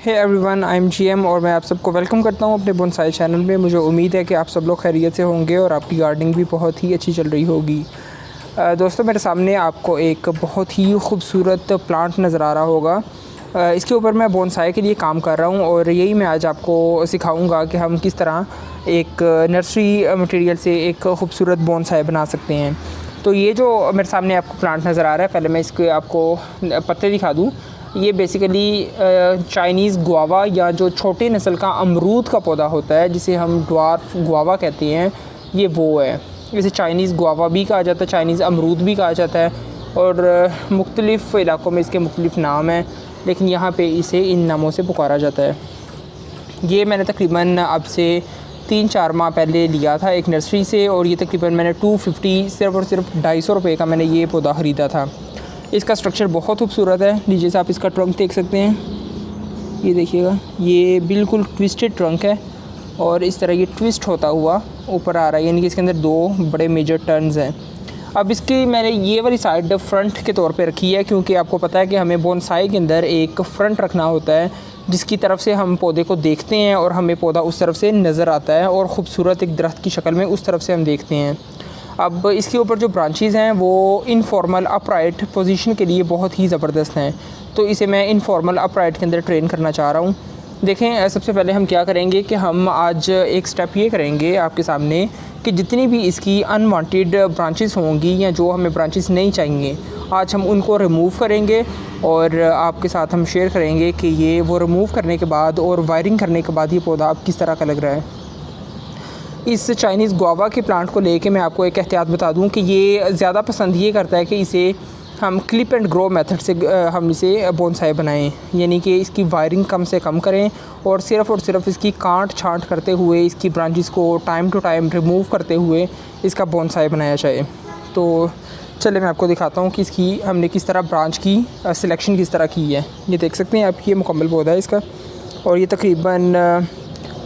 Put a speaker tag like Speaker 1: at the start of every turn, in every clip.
Speaker 1: Hey everyone, I am GM और मैं आप सबको वेलकम करता हूं अपने बोनसाई चैनल में। मुझे उम्मीद है कि आप सब लोग खैरियत से होंगे और आपकी गार्डनिंग भी बहुत ही अच्छी चल रही होगी। दोस्तों, मेरे सामने आपको एक बहुत ही खूबसूरत प्लांट नज़र आ रहा होगा। इसके ऊपर मैं बोनसाई के लिए काम कर रहा हूं और यही मैं आज आपको सिखाऊंगा कि हम किस तरह एक नर्सरी मटेरियल से एक खूबसूरत बोनसाई बना सकते हैं। तो ये जो मेरे सामने आपको प्लांट नज़र आ रहा है, पहले मैं इसके आपको पत्ते दिखा दूँ। ये बेसिकली चाइनीज़ गुआवा या जो छोटे नस्ल का अमरूद का पौधा होता है, जिसे हम ड्वार्फ गुआवा कहते हैं, ये वो है। इसे चाइनीज़ गुआवा भी कहा जाता है, चाइनीज़ अमरूद भी कहा जाता है और मुख्तलिफ़ इलाक़ों में इसके मुख्तलिफ़ नाम हैं, लेकिन यहाँ पे इसे इन नामों से पुकारा जाता है। ये मैंने तकरीबन अब से 3-4 माह पहले लिया था एक नर्सरी से और ये तकरीबन मैंने 250 सिर्फ़ और सिर्फ 250 रुपये का मैंने ये पौधा ख़रीदा था। इसका स्ट्रक्चर बहुत खूबसूरत है। नीचे से आप इसका ट्रंक देख सकते हैं, ये देखिएगा, ये बिल्कुल ट्विस्टेड ट्रंक है और इस तरह ये ट्विस्ट होता हुआ ऊपर आ रहा है, यानी कि इसके अंदर 2 बड़े मेजर टर्न्स हैं। अब इसकी मैंने ये वाली साइड फ्रंट के तौर पे रखी है, क्योंकि आपको पता है कि हमें बोनसाई के अंदर एक फ्रंट रखना होता है जिसकी तरफ से हम पौधे को देखते हैं और हमें पौधा उस तरफ से नज़र आता है और ख़ूबसूरत एक दरख्त की शक्ल में उस तरफ से हम देखते हैं। अब इसके ऊपर जो ब्रांचेज़ हैं वो इनफॉर्मल अपराइट पोजीशन के लिए बहुत ही ज़बरदस्त हैं, तो इसे मैं इनफॉर्मल अपराइट के अंदर ट्रेन करना चाह रहा हूँ। देखें, सबसे पहले हम क्या करेंगे कि हम आज एक स्टेप ये करेंगे आपके सामने कि जितनी भी इसकी अनवांटेड ब्रांचेस होंगी या जो हमें ब्रांचेस नहीं चाहिए, आज हम उनको रिमूव करेंगे और आपके साथ हम शेयर करेंगे कि ये वो रिमूव करने के बाद और वायरिंग करने के बाद ये पौधा अब किस तरह का लग रहा है। इस चाइनीज़ गुआवा के प्लांट को लेके मैं आपको एक एहतियात बता दूं कि ये ज़्यादा पसंद ये करता है कि इसे हम क्लिप एंड ग्रो मेथड से हम इसे बोनसाई बनाएं, यानी कि इसकी वायरिंग कम से कम करें और सिर्फ़ इसकी काट छांट करते हुए इसकी ब्रांचेस को टाइम टू टाइम रिमूव करते हुए इसका बोनसाई बनाया जाए। तो चले मैं आपको दिखाता हूँ कि इसकी हमने किस तरह ब्रांच की सिलेक्शन किस तरह की है। ये देख सकते हैं आप, ये मुकम्मल पौधा है इसका और ये तकरीबन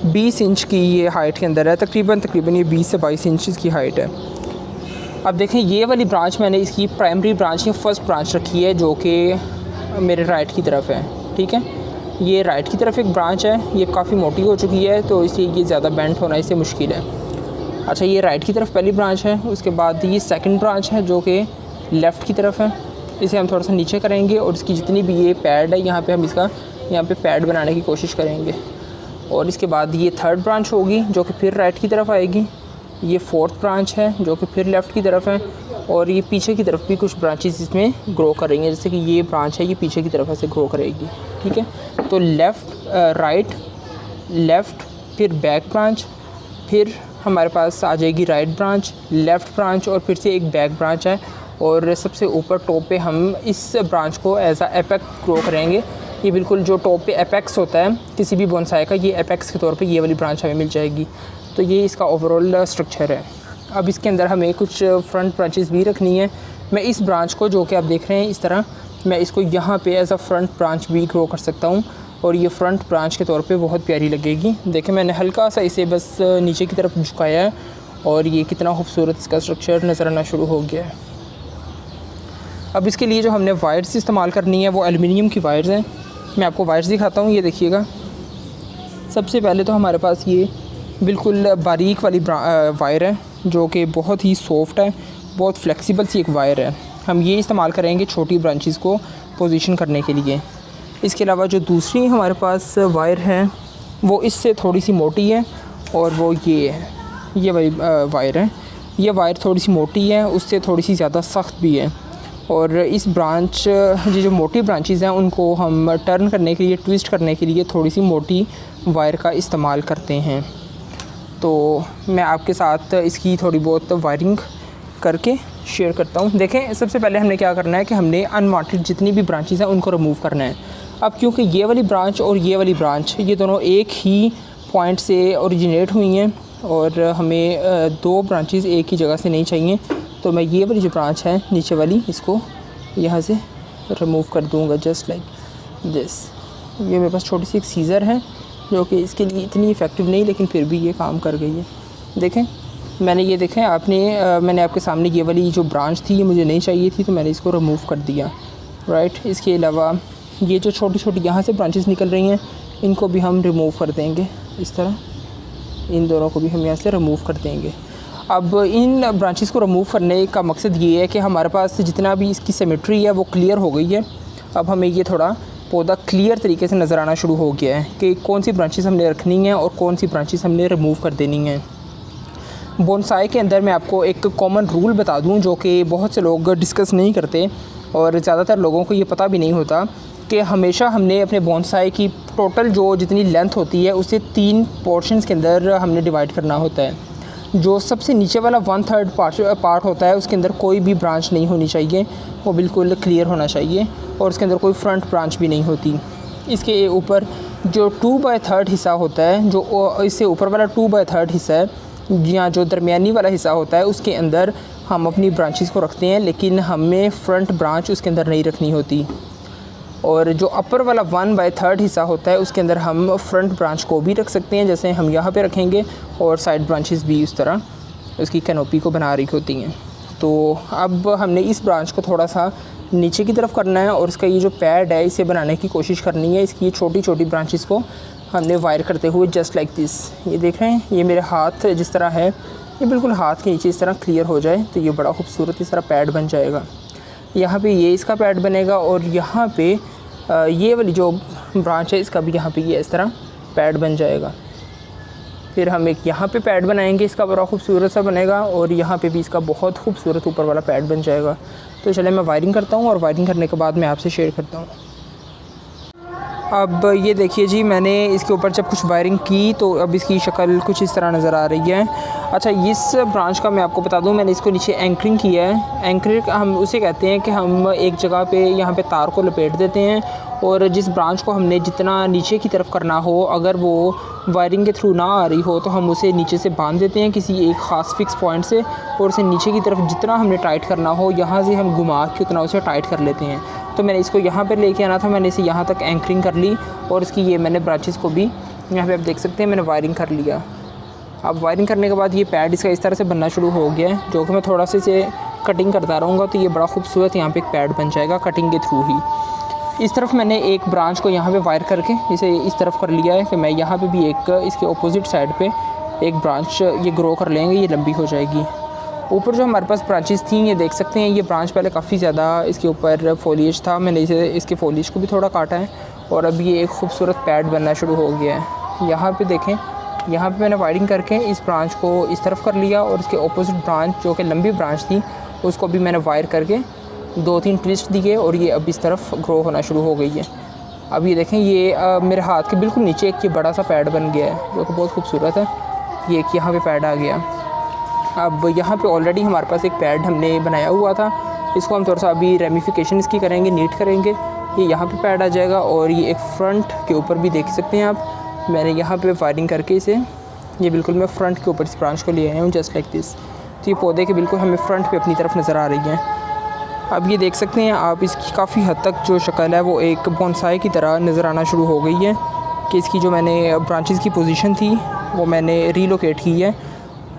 Speaker 1: 20 इंच की ये हाइट के अंदर है। तकरीबन ये 20 से 22 इंच की हाइट है। अब देखें, ये वाली ब्रांच मैंने इसकी प्राइमरी ब्रांच या फर्स्ट ब्रांच रखी है जो कि मेरे राइट की तरफ है। ठीक है, ये राइट की तरफ एक ब्रांच है, ये काफ़ी मोटी हो चुकी है तो इसलिए ये ज़्यादा बेंड होना इससे मुश्किल है। अच्छा, ये राइट की तरफ पहली ब्रांच है, उसके बाद ये सेकंड ब्रांच है जो कि लेफ़्ट की तरफ है। इसे हम थोड़ा सा नीचे करेंगे और इसकी जितनी भी ये पैड है यहाँ पे हम इसका यहाँ पे पैड बनाने की कोशिश करेंगे और इसके बाद ये थर्ड ब्रांच होगी जो कि फिर राइट की तरफ आएगी। ये फोर्थ ब्रांच है जो कि फिर लेफ़्ट की तरफ है और ये पीछे की तरफ भी कुछ ब्रांचेस इसमें ग्रो करेंगे, जैसे कि ये ब्रांच है, ये पीछे की तरफ ऐसे ग्रो करेगी। ठीक है, तो राइट लेफ़्ट फिर बैक ब्रांच, फिर हमारे पास आ जाएगी राइट ब्रांच, लेफ़्ट ब्रांच और फिर से एक बैक ब्रांच है और सबसे ऊपर टॉप पे हम इस ब्रांच को एज आ एपेक्स ग्रो करेंगे। ये बिल्कुल जो टॉप पे एपेक्स होता है किसी भी बोनसाई का, ये एपेक्स के तौर पे ये वाली ब्रांच हमें मिल जाएगी। तो ये इसका ओवरऑल स्ट्रक्चर है। अब इसके अंदर हमें कुछ फ्रंट ब्रांचेस भी रखनी है। मैं इस ब्रांच को जो कि आप देख रहे हैं इस तरह, मैं इसको यहाँ पे एज अ फ्रंट ब्रांच भी ग्रो कर सकता हूँ और ये फ्रंट ब्रांच के तौर पे बहुत प्यारी लगेगी। देखें, मैंने हल्का सा इसे बस नीचे की तरफ झुकाया है और ये कितना खूबसूरत इसका स्ट्रक्चर नज़र आना शुरू हो गया है। अब इसके लिए जो हमने वायर्स इस्तेमाल करनी है वो एलुमिनियम की वायर्स हैं। मैं आपको वायर्स दिखाता हूँ, ये देखिएगा। सबसे पहले तो हमारे पास ये बिल्कुल बारीक वाली वायर है जो कि बहुत ही सॉफ्ट है, बहुत फ्लेक्सिबल सी एक वायर है। हम ये इस्तेमाल करेंगे छोटी ब्रांचेस को पोजीशन करने के लिए। इसके अलावा जो दूसरी हमारे पास वायर है वो इससे थोड़ी सी मोटी है और वो ये है, ये वाली वायर है। ये वायर थोड़ी सी मोटी है, उससे थोड़ी सी ज़्यादा सख्त भी है और इस ब्रांच जो मोटी ब्रांचेस हैं उनको हम टर्न करने के लिए, ट्विस्ट करने के लिए थोड़ी सी मोटी वायर का इस्तेमाल करते हैं। तो मैं आपके साथ इसकी थोड़ी बहुत वायरिंग करके शेयर करता हूँ। देखें, सबसे पहले हमने क्या करना है कि हमने अनवांटेड जितनी भी ब्रांचेस हैं उनको रिमूव करना है। अब क्योंकि ये वाली ब्रांच और ये वाली ब्रांच ये दोनों एक ही पॉइंट से ओरिजिनेट हुई हैं और हमें 2 ब्रांचेस एक ही जगह से नहीं चाहिए, तो मैं ये वाली जो ब्रांच है नीचे वाली, इसको यहाँ से रिमूव कर दूँगा जस्ट लाइक दिस। ये मेरे पास छोटी सी एक सीज़र है जो कि इसके लिए इतनी इफ़ेक्टिव नहीं, लेकिन फिर भी ये काम कर गई है। देखें, मैंने ये देखें मैंने आपके सामने ये वाली जो ब्रांच थी ये मुझे नहीं चाहिए थी तो मैंने इसको रिमूव कर दिया। राइट, इसके अलावा ये जो छोटी छोटी यहाँ से ब्रांचेस निकल रही हैं इनको भी हम रिमूव कर देंगे इस तरह, इन दोनों को भी हम यहाँ से रिमूव कर देंगे। अब इन ब्रांचेस को रिमूव करने का मकसद ये है कि हमारे पास जितना भी इसकी सिमेट्री है वो क्लियर हो गई है। अब हमें ये थोड़ा पौधा क्लियर तरीके से नज़र आना शुरू हो गया है कि कौन सी ब्रांचेस हमने रखनी है और कौन सी ब्रांचेस हमने रिमूव कर देनी है। बोनसाई के अंदर मैं आपको एक कॉमन रूल बता दूं जो कि बहुत से लोग डिस्कस नहीं करते और ज़्यादातर लोगों को ये पता भी नहीं होता कि हमेशा हमने अपने बोनसाई की टोटल जो जितनी लेंथ होती है उसे 3 पोर्शंस के अंदर हमने डिवाइड करना होता है। जो सबसे नीचे वाला 1/3 पार्ट होता है उसके अंदर कोई भी ब्रांच नहीं होनी चाहिए, वो बिल्कुल क्लियर होना चाहिए और उसके अंदर कोई फ्रंट ब्रांच भी नहीं होती। इसके ऊपर जो 2/3 हिस्सा होता है, जो इससे ऊपर वाला 2/3 हिस्सा है या जो दरमियानी वाला हिस्सा होता है उसके अंदर हम अपनी ब्रांचेस को रखते हैं, लेकिन हमें फ्रंट ब्रांच उसके अंदर नहीं रखनी होती। और जो अपर वाला 1/3 हिस्सा होता है उसके अंदर हम फ्रंट ब्रांच को भी रख सकते हैं, जैसे हम यहाँ पे रखेंगे, और साइड ब्रांचेस भी उस तरह उसकी कैनोपी को बना रही होती हैं। तो अब हमने इस ब्रांच को थोड़ा सा नीचे की तरफ करना है और इसका ये जो पैड है इसे बनाने की कोशिश करनी है। इसकी छोटी छोटी ब्रांचेस को हमने वायर करते हुए जस्ट लाइक दिस, ये देख रहे हैं, ये मेरे हाथ जिस तरह है ये बिल्कुल हाथ के नीचे इस तरह क्लियर हो जाए तो ये बड़ा खूबसूरत इस तरह पैड बन जाएगा। यहाँ पे ये इसका पैड बनेगा और यहाँ पे ये वाली जो ब्रांच है इसका भी यहाँ पे ये इस तरह पैड बन जाएगा। फिर हम एक यहाँ पे पैड बनाएंगे, इसका बड़ा खूबसूरत सा बनेगा और यहाँ पे भी इसका बहुत खूबसूरत ऊपर वाला पैड बन जाएगा। तो चले मैं वायरिंग करता हूँ और वायरिंग करने के बाद मैं आपसे शेयर करता हूँ। अब ये देखिए जी, मैंने इसके ऊपर जब कुछ वायरिंग की तो अब इसकी शक्ल कुछ इस तरह नज़र आ रही है। अच्छा, इस ब्रांच का मैं आपको बता दूं, मैंने इसको नीचे एंकरिंग किया है। एंकरिंग हम उसे कहते हैं कि हम एक जगह पे यहाँ पे तार को लपेट देते हैं और जिस ब्रांच को हमने जितना नीचे की तरफ करना हो, अगर वो वायरिंग के थ्रू ना आ रही हो तो हम उसे नीचे से बांध देते हैं किसी एक ख़ास फिक्स पॉइंट से, और उसे नीचे की तरफ जितना हमने टाइट करना हो यहाँ से हम घुमा के उतना उसे टाइट कर लेते हैं। तो मैंने इसको यहाँ पर लेके आना था, मैंने इसे यहाँ तक एंकरिंग कर ली और इसकी ये मैंने ब्रांचेस को भी यहाँ पे आप देख सकते हैं मैंने वायरिंग कर लिया। अब वायरिंग करने के बाद ये पैड इसका इस तरह से बनना शुरू हो गया है, जो कि मैं थोड़ा सा इसे कटिंग करता रहूँगा तो ये बड़ा खूबसूरत यहाँ पे एक पैड बन जाएगा कटिंग के थ्रू ही। इस तरफ मैंने एक ब्रांच को यहाँ पे वायर करके इसे इस तरफ कर लिया है कि मैं यहाँ पे भी एक इसके अपोजिट साइड पे एक ब्रांच ये ग्रो कर लेंगे, ये लंबी हो जाएगी। ऊपर जो हमारे पास ब्रांचेस थी ये देख सकते हैं, ये ब्रांच पहले काफ़ी ज़्यादा इसके ऊपर फोलिएज था, मैंने इसे इसके फोलिएज को भी थोड़ा काटा है और अब ये एक खूबसूरत पैड बनना शुरू हो गया है। यहाँ पे देखें, यहाँ पे मैंने वायरिंग करके इस ब्रांच को इस तरफ कर लिया और इसके अपोजिट ब्रांच जो कि लंबी ब्रांच थी उसको भी मैंने वायर करके 2-3 ट्विस्ट दिए और ये अब इस तरफ ग्रो होना शुरू हो गई है। अब ये देखें, ये मेरे हाथ के बिल्कुल नीचे एक ये बड़ा सा पैड बन गया है जो कि बहुत खूबसूरत है। ये एक यहाँ पे पैड आ गया। अब यहाँ पे ऑलरेडी हमारे पास एक पैड हमने बनाया हुआ था, इसको हम थोड़ा सा अभी रेमिफिकेशन इसकी करेंगे, नीट करेंगे। ये यहाँ पे पैड आ जाएगा और ये एक फ्रंट के ऊपर भी देख सकते हैं आप, मैंने यहाँ पे वायरिंग करके इसे ये बिल्कुल मैं फ्रंट के ऊपर इस ब्रांच को ले आया हूँ जस्ट लाइक दिस। तो ये पौधे के बिल्कुल हमें फ्रंट पे अपनी तरफ नज़र आ रही हैं। अब ये देख सकते हैं आप, इसकी काफ़ी हद तक जो शक्ल है वो एक बोनसाई की तरह नज़र आना शुरू हो गई है कि इसकी जो मैंने ब्रांचेस की पोजीशन थी वो मैंने रीलोकेट की है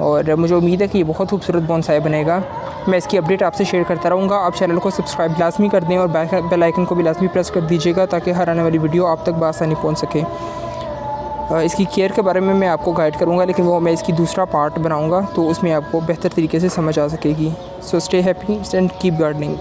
Speaker 1: और मुझे उम्मीद है कि ये बहुत खूबसूरत बोनसाई बनेगा। मैं इसकी अपडेट आपसे शेयर करता रहूँगा। आप चैनल को सब्सक्राइब लाजमी कर दें और बेल आइकन को भी लाजमी प्रेस कर दीजिएगा ताकि हर आने वाली वीडियो आप तक बआसानी पहुँच सके। इसकी केयर के बारे में मैं आपको गाइड करूँगा, लेकिन वो मैं इसकी दूसरा पार्ट बनाऊँगा तो उसमें आपको बेहतर तरीके से समझ आ सकेगी। So stay happy and keep gardening.